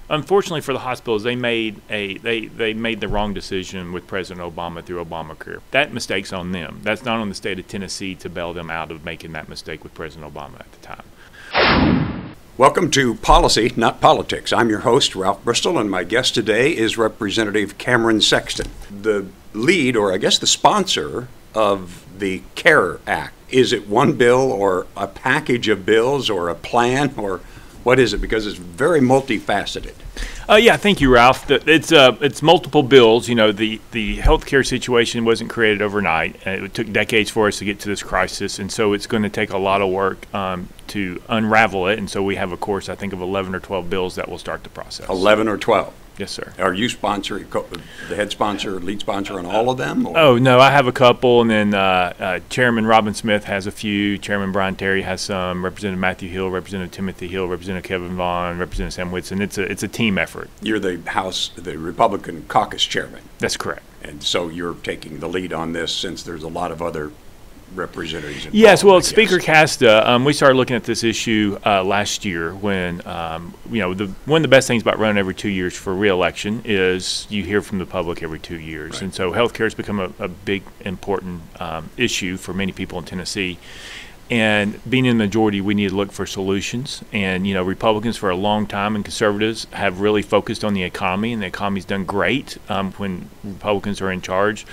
Unfortunately for the hospitals, they made the wrong decision with President Obama through Obamacare. That mistake's on them. That's not on the state of Tennessee to bail them out of making that mistake with President Obama at the time. Welcome to Policy, Not Politics. I'm your host, Ralph Bristol, and my guest today is Representative Cameron Sexton, the lead, or I guess the sponsor, of the CARE Act. Is it one bill or a package of bills or a plan, or what is it? Because it's very multifaceted. Yeah, thank you, Ralph. It's multiple bills. You know, the healthcare situation wasn't created overnight. It took decades for us to get to this crisis, and so it's going to take a lot of work to unravel it. And so we have a course, I think, of 11 or 12 bills that will start the process. 11 or 12? Yes, sir. Are you the head sponsor, lead sponsor on all of them? Or? Oh, no, I have a couple, and then Chairman Robin Smith has a few, Chairman Brian Terry has some, Representative Matthew Hill, Representative Timothy Hill, Representative Kevin Vaughn, Representative Sam Whitson. It's a team effort. You're the Republican Caucus chairman. That's correct. And so you're taking the lead on this since there's a lot of other representatives involved. Yes, well, Speaker Casta, we started looking at this issue last year when, one of the best things about running every 2 years for re-election is you hear from the public every 2 years. Right. And so healthcare has become a big, important issue for many people in Tennessee. And being in the majority, we need to look for solutions. And, Republicans for a long time and conservatives have really focused on the economy, and the economy's done great when Republicans are in charge.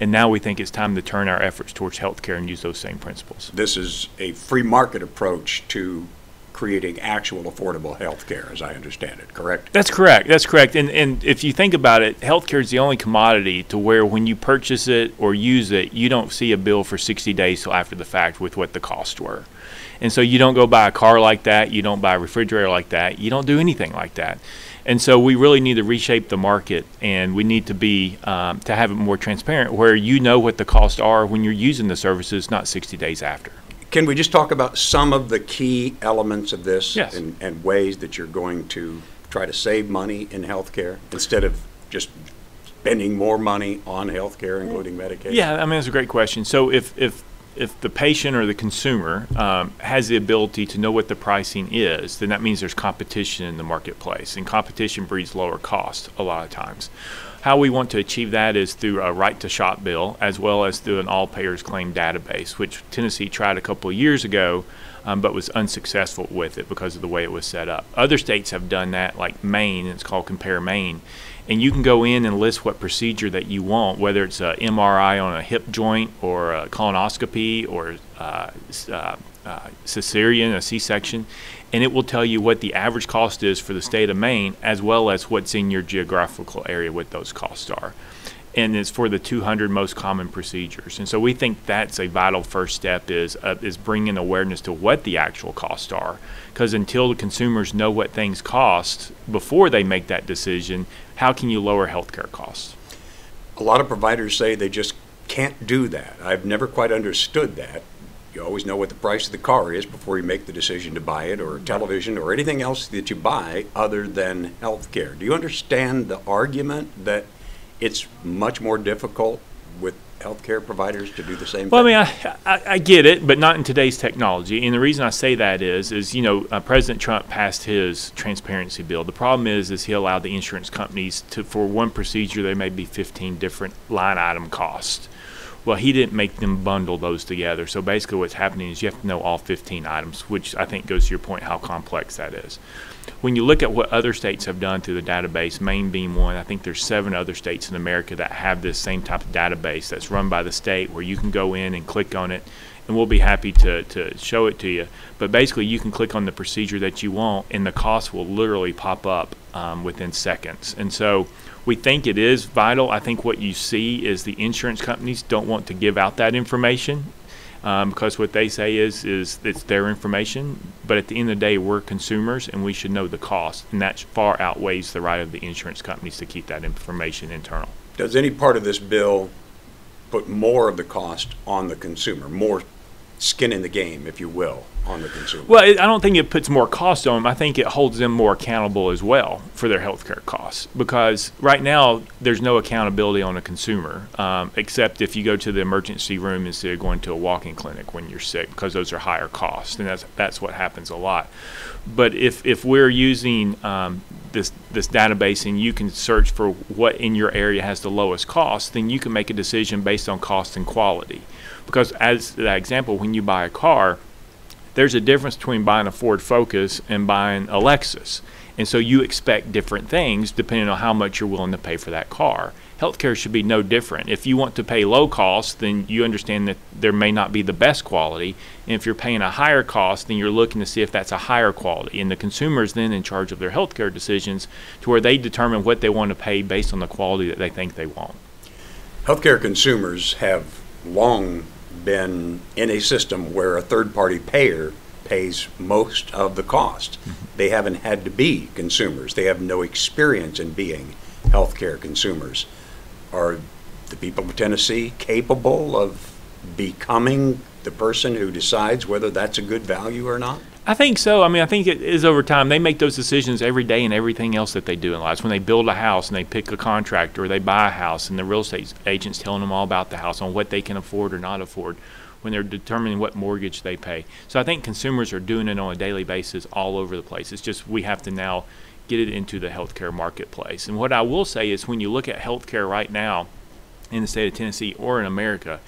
And now we think it's time to turn our efforts towards health care and use those same principles. This is a free market approach to creating actual affordable health care, as I understand it, correct? That's correct. That's correct. And if you think about it, healthcare is the only commodity to where when you purchase it or use it, you don't see a bill for 60 days till after the fact with what the costs were. And so you don't go buy a car like that. You don't buy a refrigerator like that. You don't do anything like that. And so we really need to reshape the market, and we need to be to have it more transparent where you know what the costs are when you're using the services, not 60 days after. Can we just talk about some of the key elements of this? Yes. And ways that you're going to try to save money in healthcare instead of just spending more money on healthcare, including medication? Yeah, I mean, that's a great question. So if the patient or the consumer has the ability to know what the pricing is, then that means there's competition in the marketplace, and competition breeds lower cost a lot of times. How we want to achieve that is through a right-to-shop bill, as well as through an all-payers claim database, which Tennessee tried a couple of years ago, but was unsuccessful with it because of the way it was set up. Other states have done that, like Maine, and it's called Compare Maine. And you can go in and list what procedure that you want, whether it's an MRI on a hip joint or a colonoscopy or cesarean, a C-section, and it will tell you what the average cost is for the state of Maine, as well as what's in your geographical area, what those costs are. And it's for the 200 most common procedures. And so we think that's a vital first step is bringing awareness to what the actual costs are. Because until the consumers know what things cost before they make that decision, how can you lower healthcare costs? A lot of providers say they just can't do that. I've never quite understood that. You always know what the price of the car is before you make the decision to buy it, or a television, or anything else that you buy other than health care. Do you understand the argument that it's much more difficult with healthcare providers to do the same thing? Well, I mean, I get it, but not in today's technology. And the reason I say that is President Trump passed his transparency bill. The problem is he allowed the insurance companies to, for one procedure, there may be 15 different line item costs. Well, he didn't make them bundle those together. So basically what's happening is you have to know all 15 items, which I think goes to your point how complex that is. When you look at what other states have done through the database, Maine being one, I think there's 7 other states in America that have this same type of database that's run by the state where you can go in and click on it, and we'll be happy to show it to you. But basically you can click on the procedure that you want, and the cost will literally pop up within seconds. And so we think it is vital. I think what you see is the insurance companies don't want to give out that information. Because what they say is it's their information, but at the end of the day, we're consumers and we should know the cost, and that far outweighs the right of the insurance companies to keep that information internal. Does any part of this bill put more of the cost on the consumer, more skin in the game, if you will, on the consumer. Well, I don't think it puts more cost on them. I think it holds them more accountable as well for their health care costs, because right now there's no accountability on a consumer, except if you go to the emergency room instead of going to a walk-in clinic when you're sick, because those are higher costs, and that's what happens a lot. But if we're using this database and you can search for what in your area has the lowest cost, then you can make a decision based on cost and quality. Because as that example, when you buy a car, there's a difference between buying a Ford Focus and buying a Lexus. And so you expect different things depending on how much you're willing to pay for that car. Healthcare should be no different. If you want to pay low cost, then you understand that there may not be the best quality. And if you're paying a higher cost, then you're looking to see if that's a higher quality. And the consumer is then in charge of their healthcare decisions to where they determine what they want to pay based on the quality that they think they want. Healthcare consumers have long been in a system where a third-party payer pays most of the cost. They haven't had to be consumers. They have no experience in being healthcare consumers. Are the people of Tennessee capable of becoming the person who decides whether that's a good value or not? I think so. I mean, I think it is over time. They make those decisions every day in everything else that they do in life. When they build a house and they pick a contractor, or they buy a house and the real estate agent's telling them all about the house, on what they can afford or not afford, when they're determining what mortgage they pay. So I think consumers are doing it on a daily basis all over the place. It's just we have to now get it into the healthcare marketplace. And what I will say is, when you look at healthcare right now in the state of Tennessee or in America,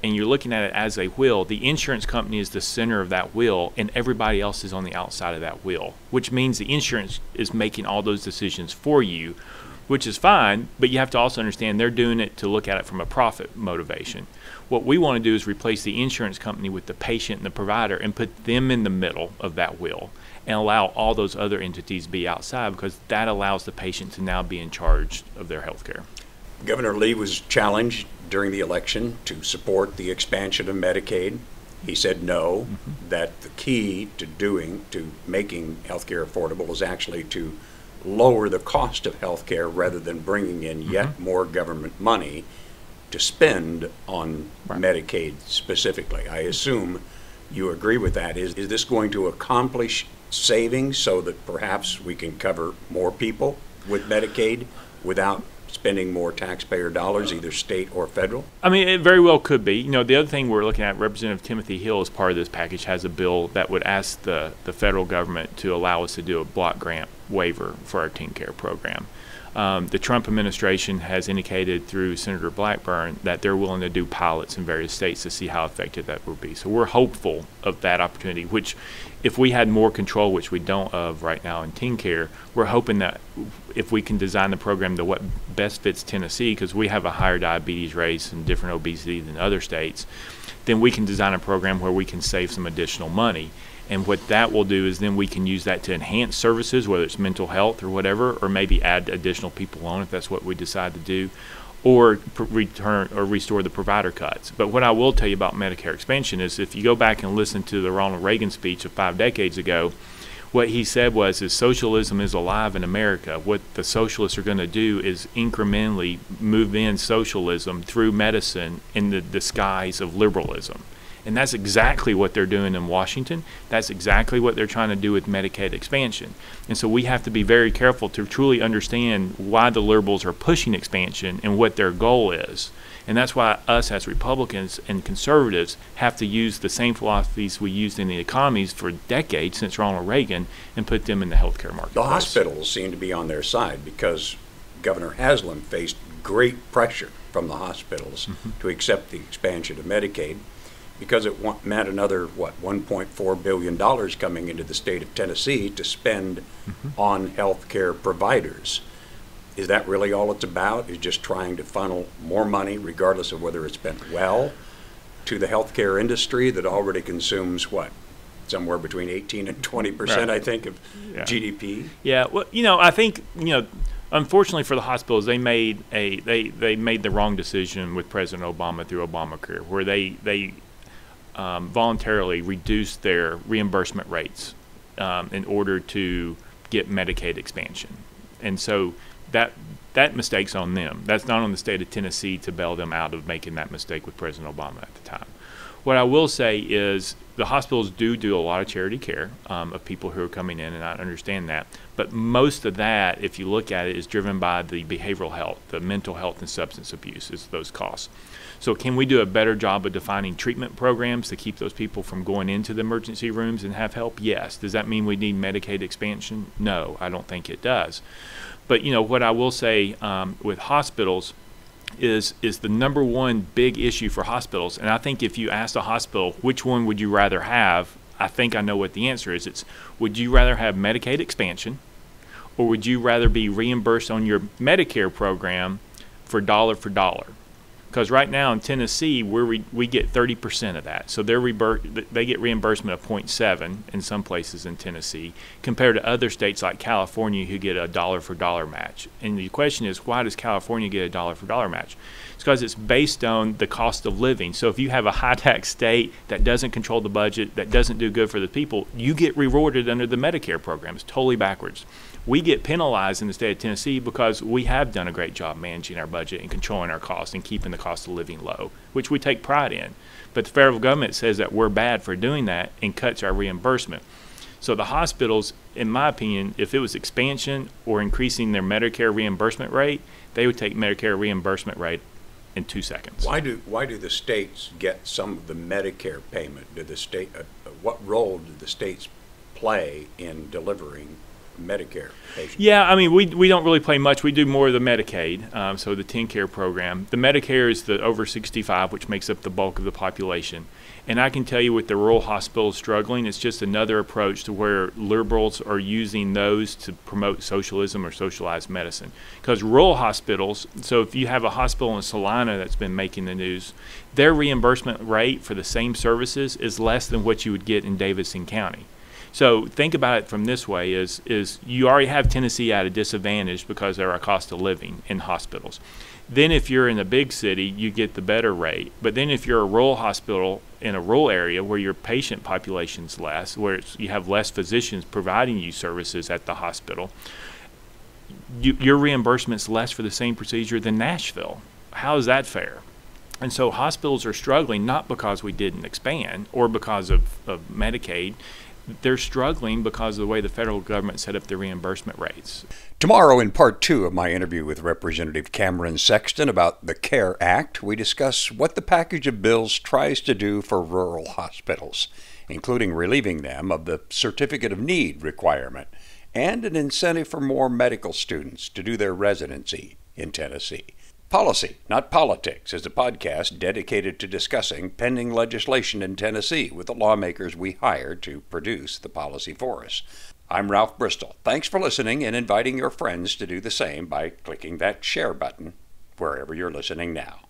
and you're looking at it as a wheel, the insurance company is the center of that wheel, and everybody else is on the outside of that wheel, which means the insurance is making all those decisions for you, which is fine, but you have to also understand they're doing it to look at it from a profit motivation. What we want to do is replace the insurance company with the patient and the provider and put them in the middle of that wheel and allow all those other entities to be outside, because that allows the patient to now be in charge of their health care. Governor Lee was challenged during the election to support the expansion of Medicaid. He said no, that the key to making health care affordable is actually to lower the cost of health care rather than bringing in yet more government money to spend on Medicaid specifically. I assume you agree with that. Is this going to accomplish savings so that perhaps we can cover more people with Medicaid without spending more taxpayer dollars, either state or federal? I mean, it very well could be. You know, the other thing we're looking at, Representative Timothy Hill, as part of this package, has a bill that would ask the federal government to allow us to do a block grant waiver for our teen care program. The Trump administration has indicated through Senator Blackburn that they're willing to do pilots in various states to see how effective that will be. So we're hopeful of that opportunity, which if we had more control, which we don't of right now in teen care, we're hoping that if we can design the program to what best fits Tennessee, because we have a higher diabetes rate and different obesity than other states, then we can design a program where we can save some additional money. And what that will do is then we can use that to enhance services, whether it's mental health or whatever, or maybe add additional people on if that's what we decide to do, or return or restore the provider cuts. But what I will tell you about Medicare expansion is, if you go back and listen to the Ronald Reagan speech of 5 decades ago, what he said was, socialism is alive in America. What the socialists are going to do is incrementally move in socialism through medicine in the disguise of liberalism. And that's exactly what they're doing in Washington. That's exactly what they're trying to do with Medicaid expansion. And so we have to be very careful to truly understand why the liberals are pushing expansion and what their goal is. And that's why us as Republicans and conservatives have to use the same philosophies we used in the economies for decades since Ronald Reagan and put them in the healthcare market. The hospitals seem to be on their side, because Governor Haslam faced great pressure from the hospitals to accept the expansion of Medicaid, because it meant another, $1.4 billion coming into the state of Tennessee to spend on health care providers. Is that really all it's about, is just trying to funnel more money, regardless of whether it's spent well, to the healthcare industry that already consumes, somewhere between 18 and 20%, I think, of GDP? Yeah, well, I think, unfortunately for the hospitals, they made the wrong decision with President Obama through Obamacare, where they voluntarily reduced their reimbursement rates in order to get Medicaid expansion. And so that mistake's on them. That's not on the state of Tennessee to bail them out of making that mistake with President Obama at the time. What I will say is the hospitals do a lot of charity care of people who are coming in, and I understand that. But most of that, if you look at it, is driven by the behavioral health, the mental health and substance abuse is those costs. So can we do a better job of defining treatment programs to keep those people from going into the emergency rooms and have help? Yes. Does that mean we need Medicaid expansion? No, I don't think it does. But what I will say with hospitals is the number one big issue for hospitals, and I think if you ask a hospital which one would you rather have, I think I know what the answer is. It's, would you rather have Medicaid expansion, or would you rather be reimbursed on your Medicare program for dollar? Because right now in Tennessee, we get 30% of that. So they get reimbursement of 0.7 in some places in Tennessee, compared to other states like California who get a dollar for dollar match. And the question is, why does California get a dollar for dollar match? It's because it's based on the cost of living. So if you have a high tax state that doesn't control the budget, that doesn't do good for the people, you get rewarded under the Medicare program. It's totally backwards. We get penalized in the state of Tennessee because we have done a great job managing our budget and controlling our costs and keeping the cost of living low, which we take pride in. But the federal government says that we're bad for doing that and cuts our reimbursement. So the hospitals, in my opinion, if it was expansion or increasing their Medicare reimbursement rate, they would take Medicare reimbursement rate in 2 seconds. Why do the states get some of the Medicare payment? What role do the states play in delivering Medicare patients? Yeah, I mean, we don't really play much. We do more of the Medicaid, so the TennCare program. The Medicare is the over 65, which makes up the bulk of the population. And I can tell you with the rural hospitals struggling, it's just another approach to where liberals are using those to promote socialism or socialized medicine. Because rural hospitals, so if you have a hospital in Salina that's been making the news, their reimbursement rate for the same services is less than what you would get in Davidson County. So think about it from this way, is you already have Tennessee at a disadvantage because of our cost of living in hospitals. Then if you're in a big city, you get the better rate. But then if you're a rural hospital in a rural area where your patient population's less, where you have less physicians providing you services at the hospital, your reimbursement's less for the same procedure than Nashville. How is that fair? And so hospitals are struggling not because we didn't expand or because of Medicaid. They're struggling because of the way the federal government set up the reimbursement rates. Tomorrow, in part 2 of my interview with Representative Cameron Sexton about the CARE Act, we discuss what the package of bills tries to do for rural hospitals, including relieving them of the Certificate of Need requirement and an incentive for more medical students to do their residency in Tennessee. Policy, Not Politics is a podcast dedicated to discussing pending legislation in Tennessee with the lawmakers we hired to produce the policy for us. I'm Ralph Bristol. Thanks for listening and inviting your friends to do the same by clicking that share button wherever you're listening now.